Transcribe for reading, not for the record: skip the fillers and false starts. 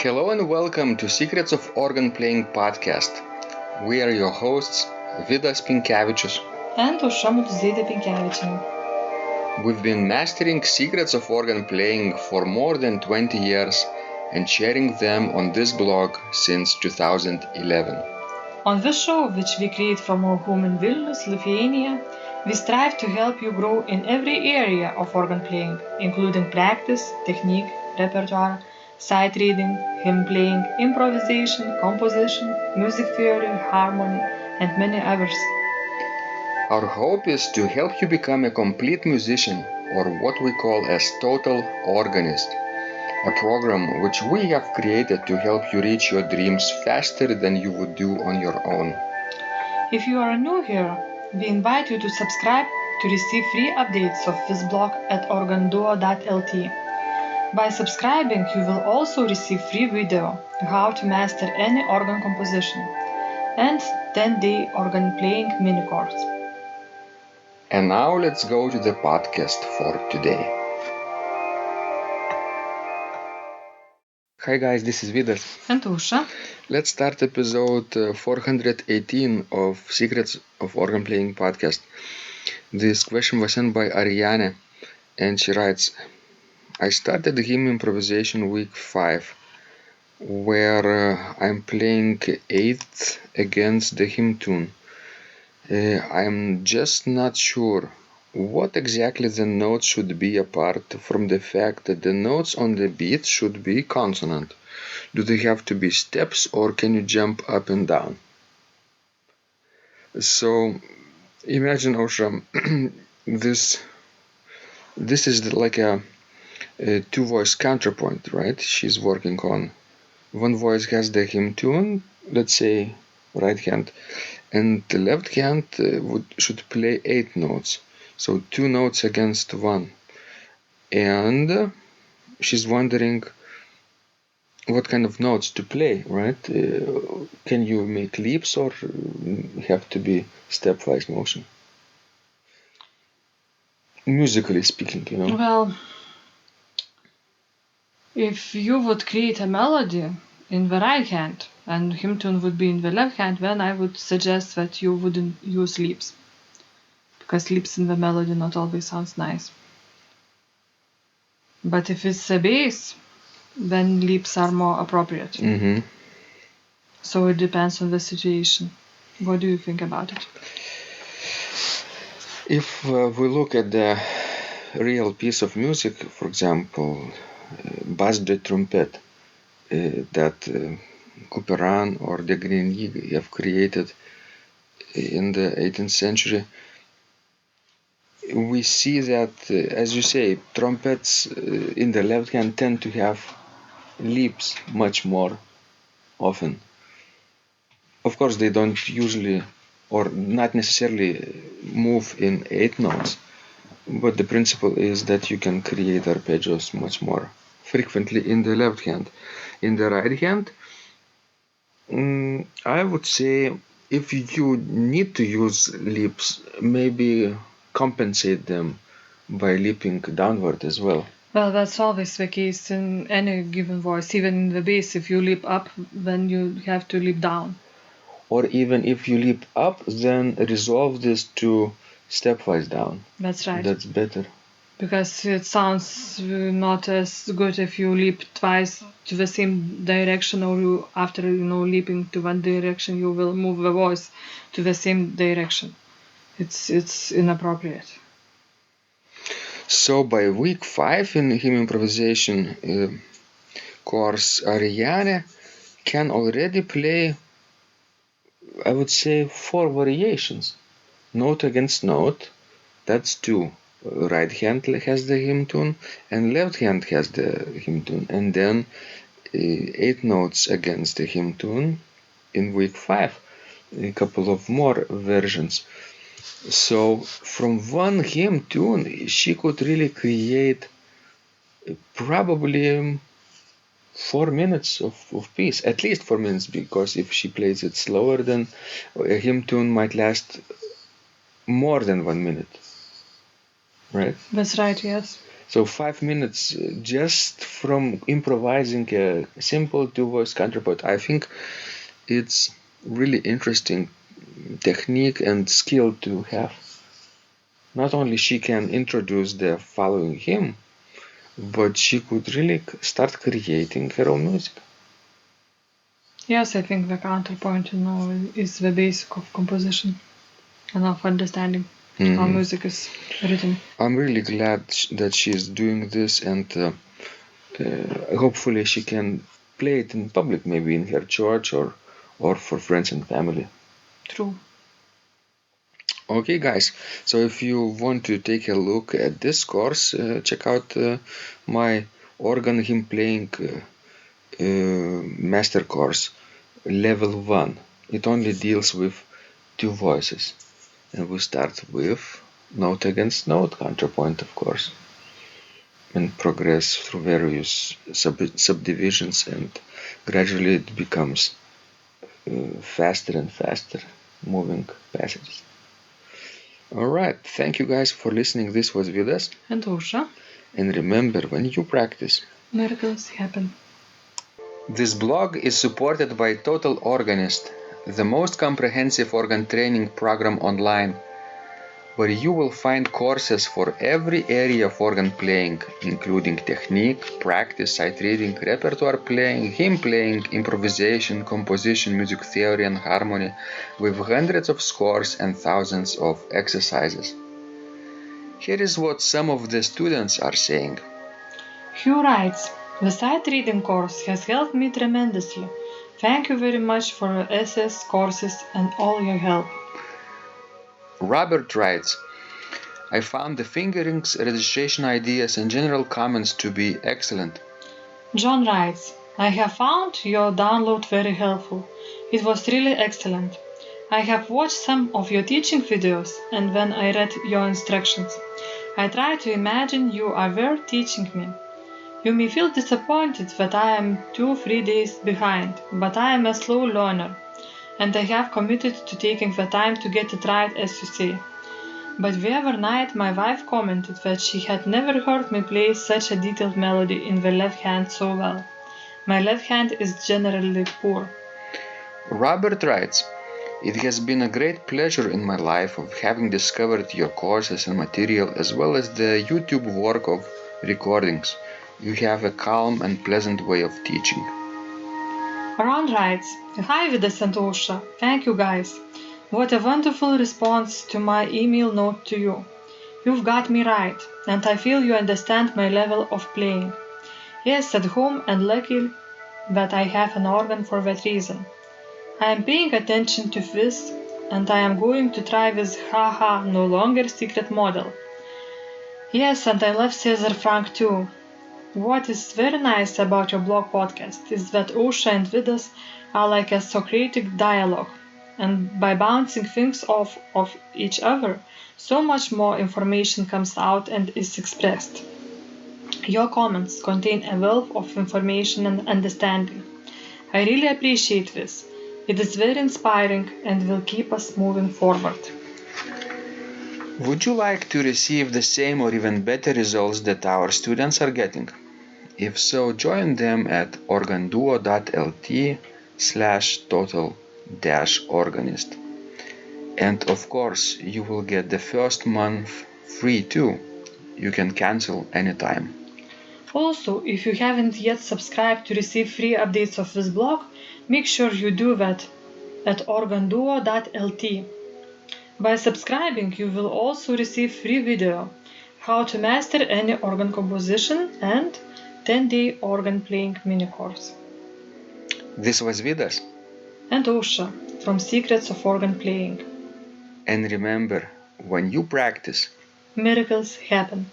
Hello and welcome to Secrets of Organ Playing podcast. We are your hosts, Vidas Pinkevičius and Aušra Pinkevičienė. We've been mastering secrets of organ playing for more than 20 years and sharing them on this blog since 2011. On this show, which we create from our home in Vilnius, Lithuania, we strive to help you grow in every area of organ playing, including practice, technique, repertoire, sight reading, hymn playing, improvisation, composition, music theory, harmony, and many others. Our hope is to help you become a complete musician, or what we call as total organist, a program which we have created to help you reach your dreams faster than you would do on your own. If you are new here, we invite you to subscribe to receive free updates of this blog at organduo.lt. By subscribing, you will also receive free video how to master any organ composition and 10-day organ playing mini course. And now let's go to the podcast for today. Hi guys, this is Vidas. And Aušra. Let's start episode 418 of Secrets of Organ Playing podcast. This question was sent by Ariane, and she writes, I started hymn improvisation week 5, where I'm playing 8th against the hymn tune. I'm just not sure what exactly the notes should be apart from the fact that the notes on the beat should be consonant. Do they have to be steps or can you jump up and down? So imagine, Aušra, this is like a two-voice counterpoint, right? She's working on. One voice has the hymn tune, let's say right hand, and the left hand should play 8 notes. So 2 notes against 1. And she's wondering what kind of notes to play, right? Can you make leaps or have to be stepwise motion? Musically speaking, you know. Well, if you would create a melody in the right hand and hymn tune would be in the left hand, then I would suggest that you wouldn't use leaps. Because leaps in the melody not always sounds nice. But if it's a bass, then leaps are more appropriate. Mm-hmm. So it depends on the situation. What do you think about it? If we look at the real piece of music, for example, bass de trumpet that Couperin or de Grigny have created in the 18th century, we see that, as you say, trumpets in the left hand tend to have leaps much more often. Of course, they don't usually or not necessarily move in 8 notes, but the principle is that you can create arpeggios much more frequently in the left hand. In the right hand, I would say if you need to use leaps, maybe compensate them by leaping downward as well. Well, that's always the case in any given voice. Even in the bass, if you leap up, then you have to leap down. Or even if you leap up, then resolve this to stepwise down. That's right. That's better. Because it sounds not as good if you leap twice to the same direction, or after leaping to one direction, you will move the voice to the same direction. It's inappropriate. So by week 5 in hymn improvisation course, Ariane can already play, I would say, 4 variations. Note against note, that's 2. Right hand has the hymn tune and left hand has the hymn tune, and then 8 notes against the hymn tune in week 5, a couple of more versions. So from one hymn tune she could really create probably 4 minutes of piece, at least 4 minutes, because if she plays it slower, then a hymn tune might last more than 1 minute. Right? That's right, yes. So 5 minutes just from improvising a simple two-voice counterpoint. I think it's really interesting technique and skill to have. Not only she can introduce the following hymn, but she could really start creating her own music. Yes, I think the counterpoint, is the basic of composition and of understanding how music is written. I'm really glad that she's doing this, and hopefully she can play it in public, maybe in her church or for friends and family. True. Okay, guys, so if you want to take a look at this course, check out my organ hymn playing master course, level 1. It only deals with two voices, and we start with note against note counterpoint, of course, and progress through various subdivisions, and gradually it becomes faster and faster moving passages. Alright, thank you guys for listening. This was Vidas And Ausra. And remember, when you practice, miracles happen. This blog is supported by Total Organist, the most comprehensive organ training program online, where you will find courses for every area of organ playing, including technique, practice, sight reading, repertoire playing, hymn playing, improvisation, composition, music theory and harmony, with hundreds of scores and thousands of exercises. Here is what some of the students are saying. Hugh writes, "The sight reading course has helped me tremendously. Thank you very much for your SS courses and all your help." Robert writes, "I found the fingerings, registration ideas and general comments to be excellent." John writes, "I have found your download very helpful. It was really excellent. I have watched some of your teaching videos, and when I read your instructions, I tried to imagine you were teaching me. You may feel disappointed that I am 2-3 days behind, but I am a slow learner, and I have committed to taking the time to get it right, as you say. But the other night my wife commented that she had never heard me play such a detailed melody in the left hand so well. My left hand is generally poor." Robert writes, "It has been a great pleasure in my life of having discovered your courses and material as well as the YouTube work of recordings. You have a calm and pleasant way of teaching." Ariane writes, "Hi Vidas and Ausra, thank you guys. What a wonderful response to my email note to you. You've got me right, and I feel you understand my level of playing. Yes, at home, and lucky that I have an organ for that reason. I am paying attention to this, and I am going to try this haha no longer secret model. Yes, and I love Cesar Frank too. What is very nice about your blog podcast is that Ausra and Vidas are like a Socratic dialogue, and by bouncing things off of each other, so much more information comes out and is expressed. Your comments contain a wealth of information and understanding. I really appreciate this. It is very inspiring and will keep us moving forward." Would you like to receive the same or even better results that our students are getting? If so, join them at organduo.lt/total-organist. And of course, you will get the first month free too. You can cancel anytime. Also, if you haven't yet subscribed to receive free updates of this blog, make sure you do that at organduo.lt. By subscribing, you will also receive free video, how to master any organ composition, and 10-day organ playing mini course. This was Vidas. And Ausra from Secrets of Organ Playing. And remember, when you practice, miracles happen.